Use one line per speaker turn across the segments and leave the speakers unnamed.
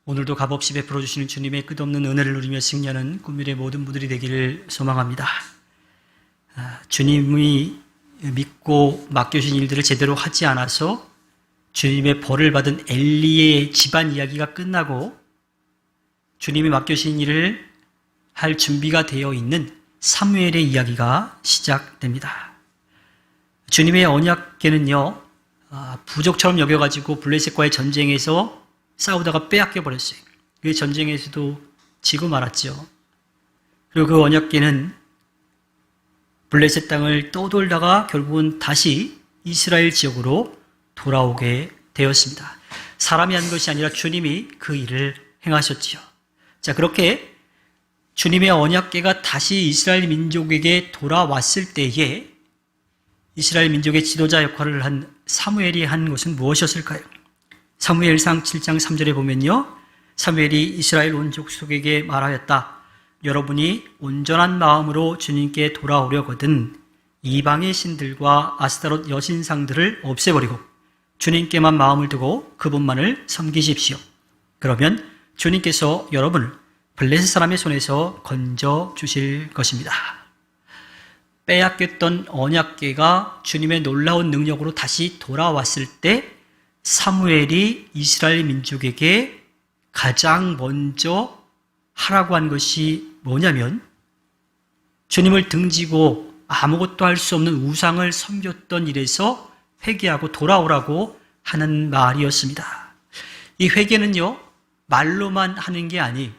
오늘도 값없이 베풀어 주시는 주님의 끝없는 은혜를 누리며 승리하는 꿈밀의 모든 분들이 되기를 소망합니다. 주님이 믿고 맡겨주신 일들을 제대로 하지 않아서 주님의 벌을 받은 엘리의 집안 이야기가 끝나고 주님이 맡겨주신 일을 할 준비가 되어 있는 사무엘의 이야기가 시작됩니다. 주님의 언약궤는요, 부족처럼 여겨가지고 블레셋과의 전쟁에서 싸우다가 빼앗겨 버렸어요. 그 전쟁에서도 지고 말았죠. 그리고 그 언약궤는 블레셋 땅을 떠돌다가 결국은 다시 이스라엘 지역으로 돌아오게 되었습니다. 사람이 한 것이 아니라 주님이 그 일을 행하셨지요. 자, 그렇게 주님의 언약궤가 다시 이스라엘 민족에게 돌아왔을 때에 이스라엘 민족의 지도자 역할을 한 사무엘이 한 것은 무엇이었을까요? 사무엘상 7장 3절에 보면요, 사무엘이 이스라엘 온 족속에게 말하였다. 여러분이 온전한 마음으로 주님께 돌아오려거든 이방의 신들과 아스타롯 여신상들을 없애버리고 주님께만 마음을 두고 그분만을 섬기십시오. 그러면 주님께서 여러분을 블레셋 사람의 손에서 건져 주실 것입니다. 빼앗겼던 언약궤가 주님의 놀라운 능력으로 다시 돌아왔을 때 사무엘이 이스라엘 민족에게 가장 먼저 하라고 한 것이 뭐냐면 주님을 등지고 아무것도 할 수 없는 우상을 섬겼던 일에서 회개하고 돌아오라고 하는 말이었습니다. 이 회개는요, 말로만 하는 게 아니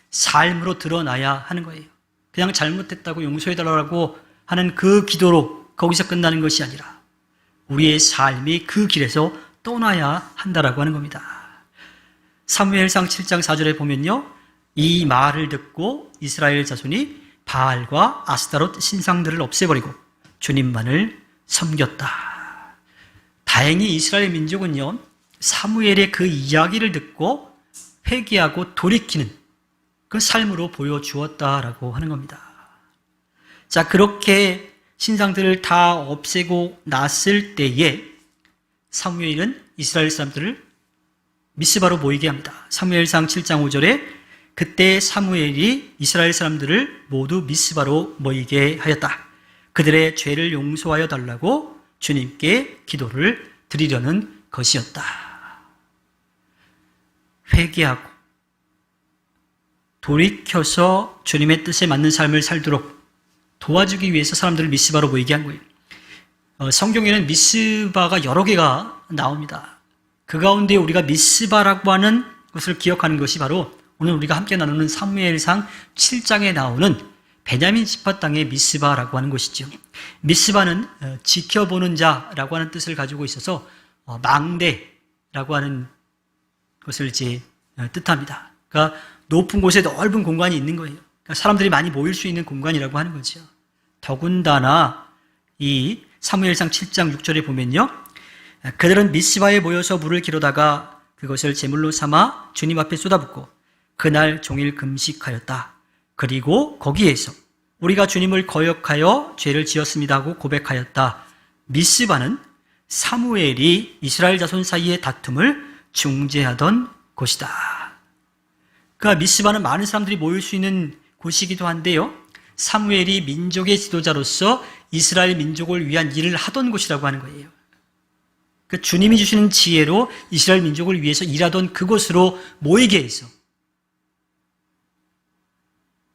삶으로 드러나야 하는 거예요. 그냥 잘못했다고 용서해달라고 하는 그 기도로 거기서 끝나는 것이 아니라 우리의 삶이 그 길에서 떠나야 한다라고 하는 겁니다. 사무엘상 7장 4절에 보면요, 이 말을 듣고 이스라엘 자손이 바알과 아스타롯 신상들을 없애버리고 주님만을 섬겼다. 다행히 이스라엘 민족은요, 사무엘의 그 이야기를 듣고 회개하고 돌이키는 그 삶으로 보여주었다라고 하는 겁니다. 자, 그렇게 신상들을 다 없애고 났을 때에 사무엘은 이스라엘 사람들을 미스바로 모이게 합니다. 사무엘상 7장 5절에 그때 사무엘이 이스라엘 사람들을 모두 미스바로 모이게 하였다. 그들의 죄를 용서하여 달라고 주님께 기도를 드리려는 것이었다. 회개하고 돌이켜서 주님의 뜻에 맞는 삶을 살도록 도와주기 위해서 사람들을 미스바로 모이게 한 거예요. 성경에는 미스바가 여러 개가 나옵니다. 그 가운데 우리가 미스바라고 하는 것을 기억하는 것이 바로 오늘 우리가 함께 나누는 사무엘상 7장에 나오는 베냐민 지파 땅의 미스바라고 하는 것이죠. 미스바는 지켜보는 자라고 하는 뜻을 가지고 있어서 망대라고 하는 것을 이제 뜻합니다. 그러니까 높은 곳에 넓은 공간이 있는 거예요. 그러니까 사람들이 많이 모일 수 있는 공간이라고 하는 거죠. 더군다나 이 사무엘상 7장 6절에 보면요, 그들은 미스바에 모여서 물을 기르다가 그것을 제물로 삼아 주님 앞에 쏟아붓고 그날 종일 금식하였다. 그리고 거기에서 우리가 주님을 거역하여 죄를 지었습니다 하고 고백하였다. 미스바는 사무엘이 이스라엘 자손 사이의 다툼을 중재하던 곳이다. 그러니까 미스바는 많은 사람들이 모일 수 있는 곳이기도 한데요, 사무엘이 민족의 지도자로서 이스라엘 민족을 위한 일을 하던 곳이라고 하는 거예요. 그러니까 주님이 주시는 지혜로 이스라엘 민족을 위해서 일하던 그곳으로 모이게 해서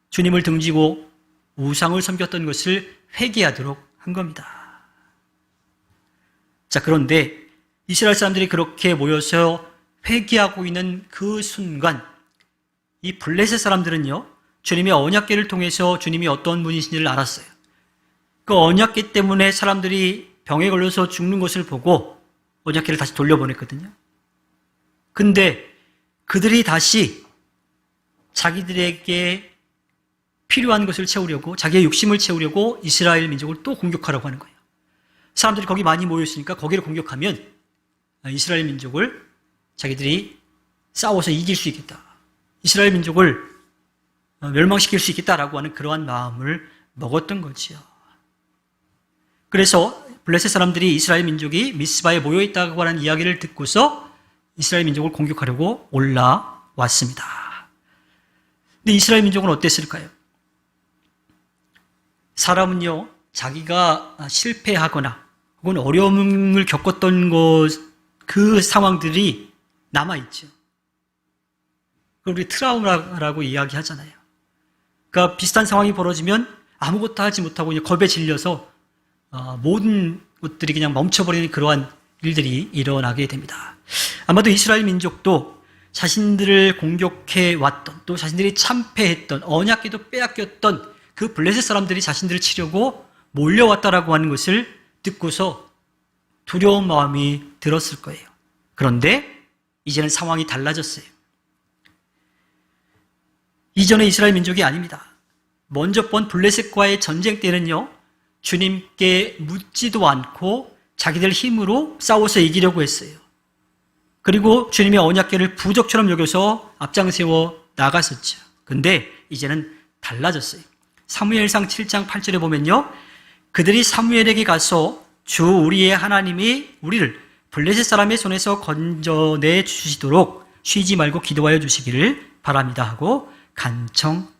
주님을 등지고 우상을 섬겼던 것을 회개하도록 한 겁니다. 자, 그런데 이스라엘 사람들이 그렇게 모여서 회개하고 있는 그 순간 이 블레셋 사람들은요, 주님의 언약궤를 통해서 주님이 어떤 분이신지를 알았어요. 그 언약궤 때문에 사람들이 병에 걸려서 죽는 것을 보고 언약궤를 다시 돌려보냈거든요. 근데 그들이 다시 자기들에게 필요한 것을 채우려고, 자기의 욕심을 채우려고 이스라엘 민족을 또 공격하라고 하는 거예요. 사람들이 거기 많이 모여있으니까 거기를 공격하면 이스라엘 민족을 자기들이 싸워서 이길 수 있겠다, 이스라엘 민족을 멸망시킬 수 있겠다라고 하는 그러한 마음을 먹었던 거지요. 그래서 블레셋 사람들이 이스라엘 민족이 미스바에 모여있다고 하는 이야기를 듣고서 이스라엘 민족을 공격하려고 올라 왔습니다. 근데 이스라엘 민족은 어땠을까요? 사람은요, 자기가 실패하거나 혹은 어려움을 겪었던 그 상황들이 남아있죠. 그걸 우리 트라우마라고 이야기하잖아요. 그러니까 비슷한 상황이 벌어지면 아무것도 하지 못하고 그냥 겁에 질려서 모든 것들이 그냥 멈춰버리는 그러한 일들이 일어나게 됩니다. 아마도 이스라엘 민족도 자신들을 공격해 왔던, 또 자신들이 참패했던, 언약궤도 빼앗겼던 그 블레셋 사람들이 자신들을 치려고 몰려왔다라고 하는 것을 듣고서 두려운 마음이 들었을 거예요. 그런데 이제는 상황이 달라졌어요. 이전의 이스라엘 민족이 아닙니다. 먼저 번 블레셋과의 전쟁 때는요, 주님께 묻지도 않고 자기들 힘으로 싸워서 이기려고 했어요. 그리고 주님의 언약궤를 부적처럼 여겨서 앞장세워 나갔었죠. 근데 이제는 달라졌어요. 사무엘상 7장 8절에 보면요, 그들이 사무엘에게 가서 주 우리의 하나님이 우리를 블레셋 사람의 손에서 건져내 주시도록 쉬지 말고 기도하여 주시기를 바랍니다 하고 간청하였다.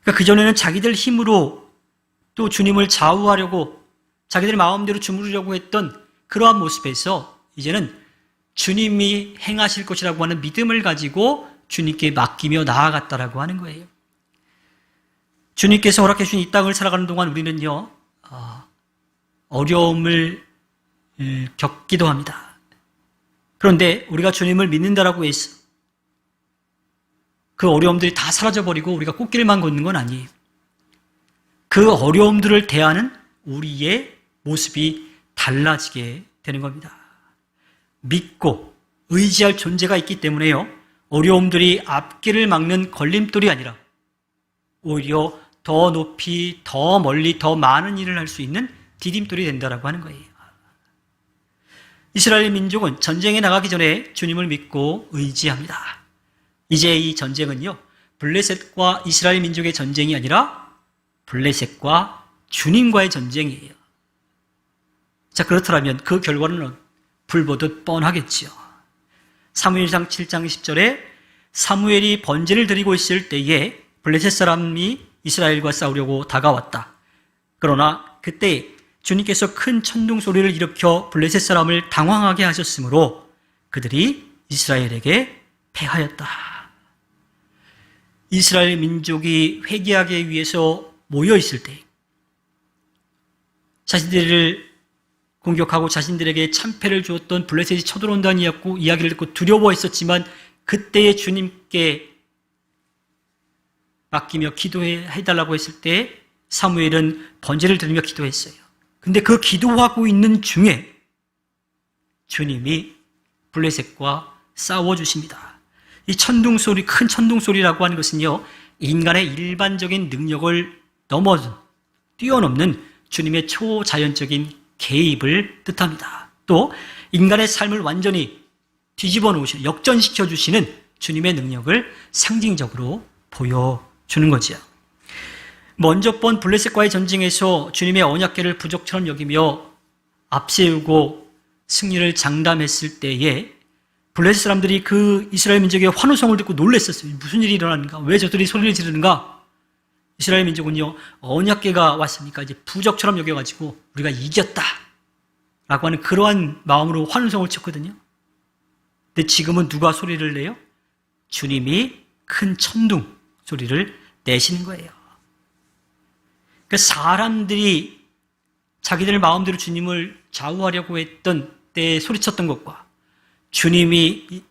그러니까 그전에는 자기들 힘으로 또 주님을 좌우하려고 자기들 마음대로 주무르려고 했던 그러한 모습에서 이제는 주님이 행하실 것이라고 하는 믿음을 가지고 주님께 맡기며 나아갔다라고 하는 거예요. 주님께서 허락해 주신 이 땅을 살아가는 동안 우리는요, 어려움을 겪기도 합니다. 그런데 우리가 주님을 믿는다라고 해서 그 어려움들이 다 사라져버리고 우리가 꽃길만 걷는 건 아니에요. 그 어려움들을 대하는 우리의 모습이 달라지게 되는 겁니다. 믿고 의지할 존재가 있기 때문에요, 어려움들이 앞길을 막는 걸림돌이 아니라 오히려 더 높이, 더 멀리, 더 많은 일을 할 수 있는 디딤돌이 된다라고 하는 거예요. 이스라엘 민족은 전쟁에 나가기 전에 주님을 믿고 의지합니다. 이제 이 전쟁은요, 블레셋과 이스라엘 민족의 전쟁이 아니라 블레셋과 주님과의 전쟁이에요. 자, 그렇다면 그 결과는 불보듯 뻔하겠지요. 사무엘상 7장 10절에 사무엘이 번제를 드리고 있을 때에 블레셋 사람이 이스라엘과 싸우려고 다가왔다. 그러나 그때 주님께서 큰 천둥 소리를 일으켜 블레셋 사람을 당황하게 하셨으므로 그들이 이스라엘에게 패하였다. 이스라엘 민족이 회개하기 위해서 모여 있을 때 자신들을 공격하고 자신들에게 참패를 주었던 블레셋이 쳐들어온다는 이야기를 듣고 두려워했었지만 그때의 주님께 맡기며 기도해달라고 했을 때 사무엘은 번제를 드리며 기도했어요. 근데 그 기도하고 있는 중에 주님이 블레셋과 싸워주십니다. 이 천둥소리, 큰 천둥소리라고 하는 것은요, 인간의 일반적인 능력을 뛰어넘는 주님의 초자연적인 개입을 뜻합니다. 또 인간의 삶을 완전히 뒤집어 놓으시는, 역전시켜 주시는 주님의 능력을 상징적으로 보여주는 거죠. 먼저 번 블레셋과의 전쟁에서 주님의 언약궤를 부적처럼 여기며 앞세우고 승리를 장담했을 때에 블레셋 사람들이 그 이스라엘 민족의 환호성을 듣고 놀랐었어요. 무슨 일이 일어나는가? 왜 저들이 소리를 지르는가? 이스라엘 민족은요, 언약궤가 왔으니까 이제 부적처럼 여겨가지고 우리가 이겼다 라고 하는 그러한 마음으로 환호성을 쳤거든요. 근데 지금은 누가 소리를 내요? 주님이 큰 천둥 소리를 내시는 거예요. 그러니까 사람들이 자기들 마음대로 주님을 좌우하려고 했던 때에 소리쳤던 것과 주님이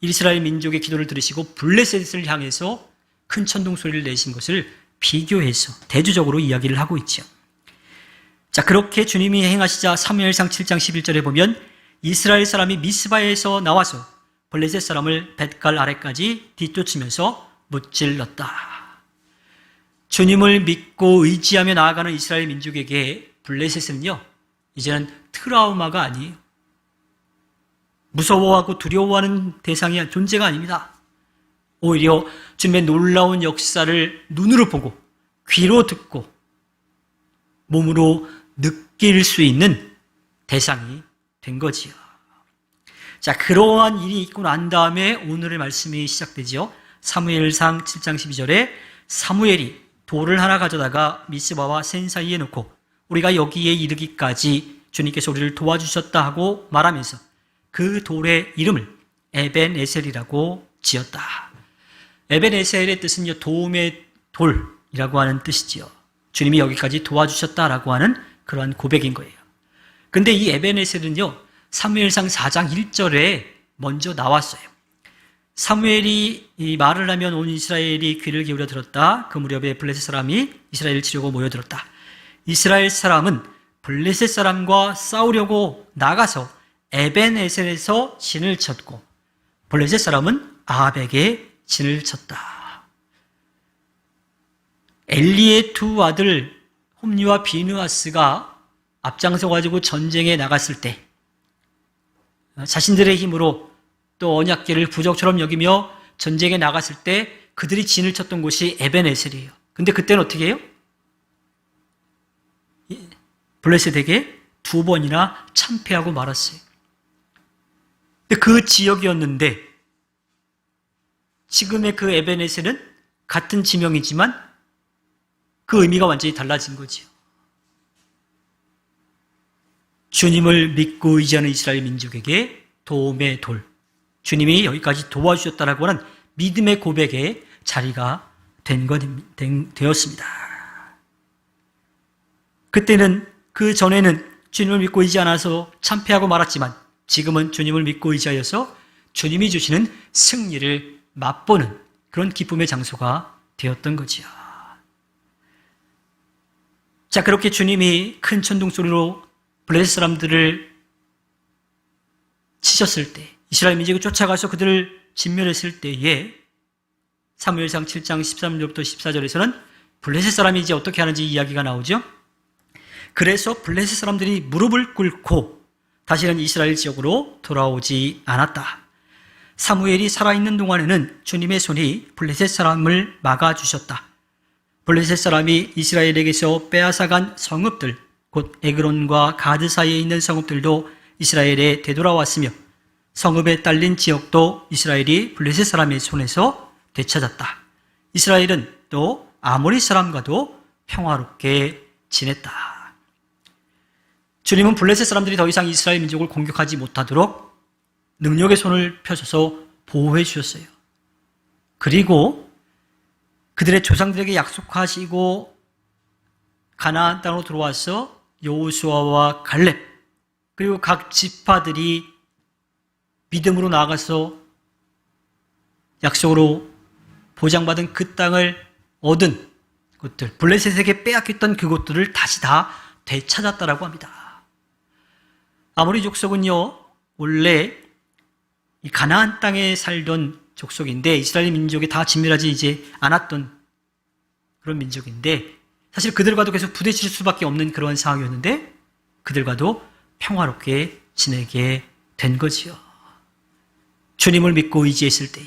이스라엘 민족의 기도를 들으시고 블레셋을 향해서 큰 천둥 소리를 내신 것을 비교해서 대조적으로 이야기를 하고 있죠. 자, 그렇게 주님이 행하시자 사무엘상 7장 11절에 보면 이스라엘 사람이 미스바에서 나와서 블레셋 사람을 뱃갈 아래까지 뒤쫓으면서 무찔렀다. 주님을 믿고 의지하며 나아가는 이스라엘 민족에게 블레셋은요, 이제는 트라우마가 아니에요. 무서워하고 두려워하는 대상이 존재가 아닙니다. 오히려 주님의 놀라운 역사를 눈으로 보고 귀로 듣고 몸으로 느낄 수 있는 대상이 된 거지요. 자, 그러한 일이 있고 난 다음에 오늘의 말씀이 시작되죠. 사무엘상 7장 12절에 사무엘이 돌을 하나 가져다가 미스바와 센 사이에 놓고 우리가 여기에 이르기까지 주님께서 우리를 도와주셨다 하고 말하면서 그 돌의 이름을 에벤에셀이라고 지었다. 에벤에셀의 뜻은 도움의 돌이라고 하는 뜻이지요. 주님이 여기까지 도와주셨다라고 하는 그러한 고백인 거예요. 근데 이 에벤에셀은요, 사무엘상 4장 1절에 먼저 나왔어요. 사무엘이 이 말을 하면 온 이스라엘이 귀를 기울여 들었다. 그 무렵에 블레셋 사람이 이스라엘을 치려고 모여들었다. 이스라엘 사람은 블레셋 사람과 싸우려고 나가서 에벤에셀에서 진을 쳤고 블레셋 사람은 아벡에 진을 쳤다. 엘리의 두 아들 홈리와 비느하스가 앞장서 가지고 전쟁에 나갔을 때 자신들의 힘으로 또 언약궤를 부적처럼 여기며 전쟁에 나갔을 때 그들이 진을 쳤던 곳이 에벤에셀이에요. 근데 그때는 어떻게 해요? 블레셋에게 2번이나 참패하고 말았어요. 근데 그 지역이었는데 지금의 그 에벤에셀은 같은 지명이지만 그 의미가 완전히 달라진 거지요. 주님을 믿고 의지하는 이스라엘 민족에게 도움의 돌, 주님이 여기까지 도와주셨다라고 하는 믿음의 고백의 자리가 되었습니다. 그때는 그 전에는 주님을 믿고 의지 않아서 참패하고 말았지만 지금은 주님을 믿고 의지하여서 주님이 주시는 승리를 맛보는 그런 기쁨의 장소가 되었던 거지요. 자, 그렇게 주님이 큰 천둥 소리로 블레셋 사람들을 치셨을 때, 이스라엘 민족이 쫓아가서 그들을 진멸했을 때에 사무엘상 7장 13절부터 14절에서는 블레셋 사람이 이제 어떻게 하는지 이야기가 나오죠. 그래서 블레셋 사람들이 무릎을 꿇고 다시는 이스라엘 지역으로 돌아오지 않았다. 사무엘이 살아있는 동안에는 주님의 손이 블레셋 사람을 막아주셨다. 블레셋 사람이 이스라엘에게서 빼앗아간 성읍들, 곧 에그론과 가드 사이에 있는 성읍들도 이스라엘에 되돌아왔으며 성읍에 딸린 지역도 이스라엘이 블레셋 사람의 손에서 되찾았다. 이스라엘은 또 아모리 사람과도 평화롭게 지냈다. 주님은 블레셋 사람들이 더 이상 이스라엘 민족을 공격하지 못하도록 능력의 손을 펴셔서 보호해 주셨어요. 그리고 그들의 조상들에게 약속하시고 가나안 땅으로 들어와서 여호수아와 갈렙 그리고 각 지파들이 믿음으로 나아가서 약속으로 보장받은 그 땅을 얻은 것들, 블레셋에게 빼앗겼던 그것들을 다시 다 되찾았다라고 합니다. 아모리 족속은요, 원래 이 가나안 땅에 살던 족속인데 이스라엘 민족이 다 진멸하지 이제 않았던 그런 민족인데 사실 그들과도 계속 부딪힐 수밖에 없는 그런 상황이었는데 그들과도 평화롭게 지내게 된 거지요. 주님을 믿고 의지했을 때에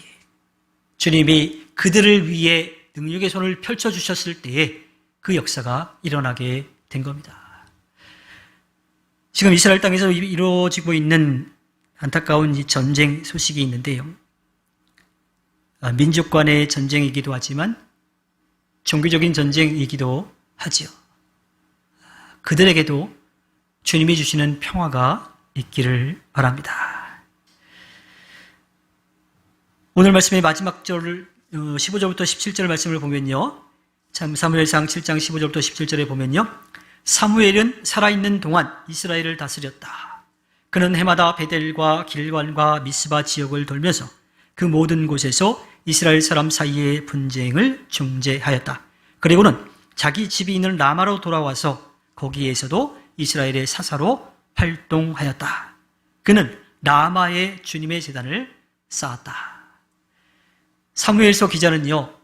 주님이 그들을 위해 능력의 손을 펼쳐주셨을 때에 그 역사가 일어나게 된 겁니다. 지금 이스라엘 땅에서 이루어지고 있는 안타까운 이 전쟁 소식이 있는데요. 민족 간의 전쟁이기도 하지만 종교적인 전쟁이기도 하지요. 그들에게도 주님이 주시는 평화가 있기를 바랍니다. 오늘 말씀의 마지막 절 15절부터 17절 말씀을 보면요. 참 사무엘상 7장 15절부터 17절에 보면요. 사무엘은 살아있는 동안 이스라엘을 다스렸다. 그는 해마다 베델과 길갈과 미스바 지역을 돌면서 그 모든 곳에서 이스라엘 사람 사이의 분쟁을 중재하였다. 그리고는 자기 집이 있는 라마로 돌아와서 거기에서도 이스라엘의 사사로 활동하였다. 그는 라마에 주님의 제단을 쌓았다. 사무엘서 기자는요,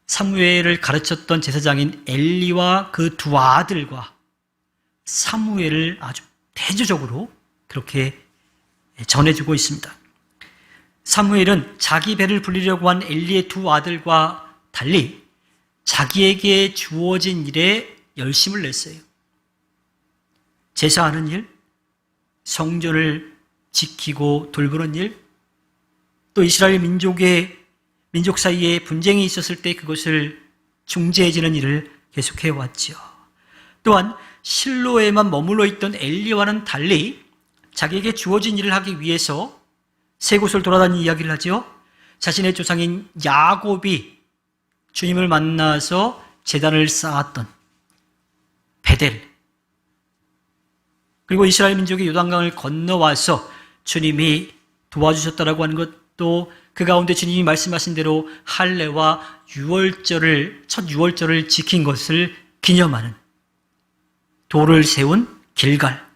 사무엘을 가르쳤던 제사장인 엘리와 그 두 아들과 사무엘을 아주 대조적으로 그렇게 전해주고 있습니다. 사무엘은 자기 배를 불리려고 한 엘리의 두 아들과 달리 자기에게 주어진 일에 열심을 냈어요. 제사하는 일, 성전을 지키고 돌보는 일, 또 이스라엘 민족 사이에 분쟁이 있었을 때 그것을 중재해주는 일을 계속해 왔지요. 또한 실로에만 머물러 있던 엘리와는 달리 자기에게 주어진 일을 하기 위해서 세 곳을 돌아다니는 이야기를 하죠. 자신의 조상인 야곱이 주님을 만나서 제단을 쌓았던 베델, 그리고 이스라엘 민족이 요단강을 건너와서 주님이 도와주셨다라고 하는 것도 그 가운데 주님이 말씀하신 대로 할례와 첫 유월절을 지킨 것을 기념하는 돌을 세운 길갈,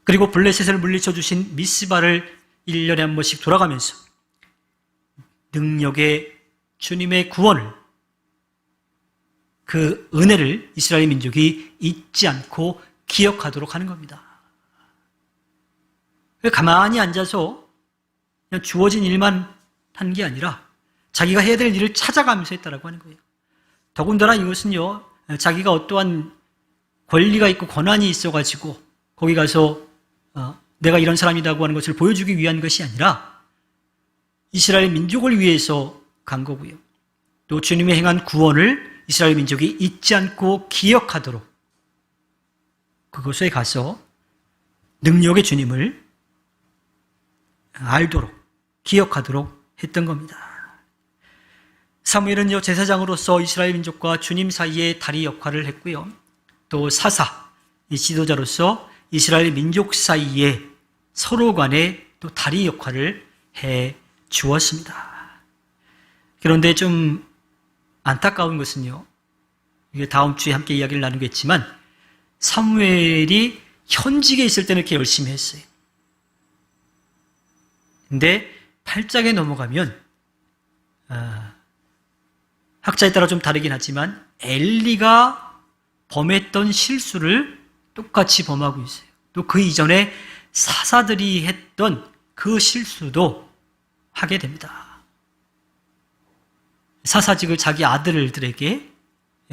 그리고 블레셋을 물리쳐 주신 미스바를 1년에 한 번씩 돌아가면서 능력의 주님의 구원을, 그 은혜를 이스라엘 민족이 잊지 않고 기억하도록 하는 겁니다. 가만히 앉아서 그냥 주어진 일만 한 게 아니라 자기가 해야 될 일을 찾아가면서 했다라고 하는 거예요. 더군다나 이것은요, 자기가 어떠한 권리가 있고 권한이 있어가지고 거기 가서 내가 이런 사람이라고 하는 것을 보여주기 위한 것이 아니라 이스라엘 민족을 위해서 간 거고요. 또 주님이 행한 구원을 이스라엘 민족이 잊지 않고 기억하도록 그곳에 가서 능력의 주님을 알도록 기억하도록 했던 겁니다. 사무엘은요, 제사장으로서 이스라엘 민족과 주님 사이에 다리 역할을 했고요. 또 사사, 이 지도자로서 이스라엘 민족 사이에 서로 간에 또 다리 역할을 해 주었습니다. 그런데 좀 안타까운 것은요, 이게 다음 주에 함께 이야기를 나누겠지만 사무엘이 현직에 있을 때는 이렇게 열심히 했어요. 근데 8장에 넘어가면 학자에 따라 좀 다르긴 하지만 엘리가 범했던 실수를 똑같이 범하고 있어요. 또 그 이전에 사사들이 했던 그 실수도 하게 됩니다. 사사직을 자기 아들들에게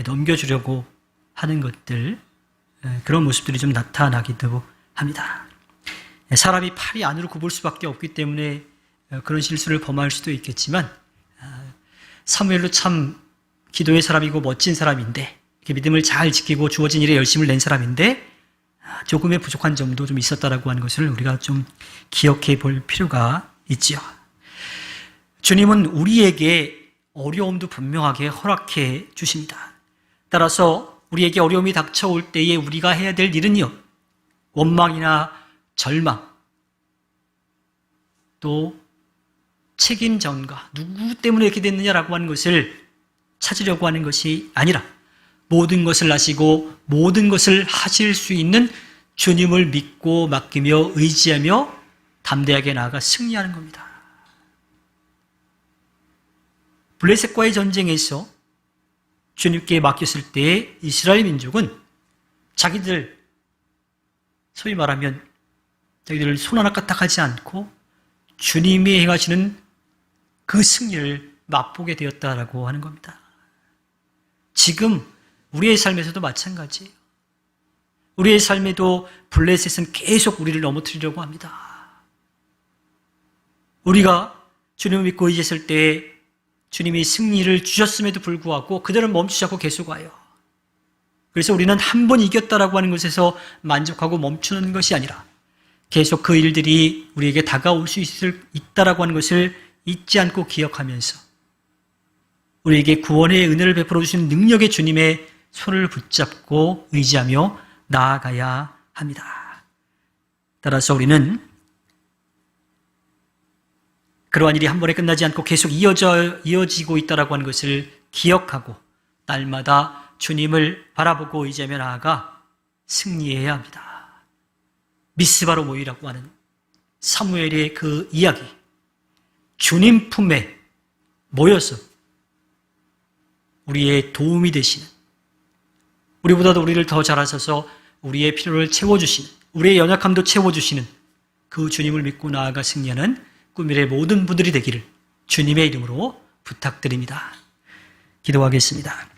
넘겨주려고 하는 것들, 그런 모습들이 좀 나타나기도 합니다. 사람이 팔이 안으로 굽을 수밖에 없기 때문에 그런 실수를 범할 수도 있겠지만 사무엘도 참 기도의 사람이고 멋진 사람인데, 이렇게 믿음을 잘 지키고 주어진 일에 열심을 낸 사람인데 조금의 부족한 점도 좀 있었다라고 하는 것을 우리가 좀 기억해 볼 필요가 있지요. 주님은 우리에게 어려움도 분명하게 허락해 주십니다. 따라서 우리에게 어려움이 닥쳐올 때에 우리가 해야 될 일은요, 원망이나 절망, 또 책임 전가, 누구 때문에 이렇게 됐느냐라고 하는 것을 찾으려고 하는 것이 아니라 모든 것을 아시고 모든 것을 하실 수 있는 주님을 믿고 맡기며 의지하며 담대하게 나아가 승리하는 겁니다. 블레셋과의 전쟁에서 주님께 맡겼을 때 이스라엘 민족은 자기들, 소위 말하면 자기들 손 하나 까딱하지 않고 주님이 행하시는 그 승리를 맛보게 되었다라고 하는 겁니다. 지금 우리의 삶에서도 마찬가지예요. 우리의 삶에도 블레셋은 계속 우리를 넘어뜨리려고 합니다. 우리가 주님을 믿고 의지했을 때 주님이 승리를 주셨음에도 불구하고 그들은 멈추지 않고 계속 와요. 그래서 우리는 한 번 이겼다라고 하는 것에서 만족하고 멈추는 것이 아니라 계속 그 일들이 우리에게 다가올 수 있다라고 하는 것을 잊지 않고 기억하면서 우리에게 구원의 은혜를 베풀어 주시는 능력의 주님의 손을 붙잡고 의지하며 나아가야 합니다. 따라서 우리는 그러한 일이 한 번에 끝나지 않고 계속 이어지고 있다라고 하는 것을 기억하고 날마다 주님을 바라보고 의지하며 나아가 승리해야 합니다. 미스바로 모이라고 하는 사무엘의 그 이야기, 주님 품에 모여서 우리의 도움이 되시는, 우리보다도 우리를 더 잘 아셔서 우리의 필요를 채워주시는, 우리의 연약함도 채워주시는 그 주님을 믿고 나아가 승리하는 꿈미래의 모든 분들이 되기를 주님의 이름으로 부탁드립니다. 기도하겠습니다.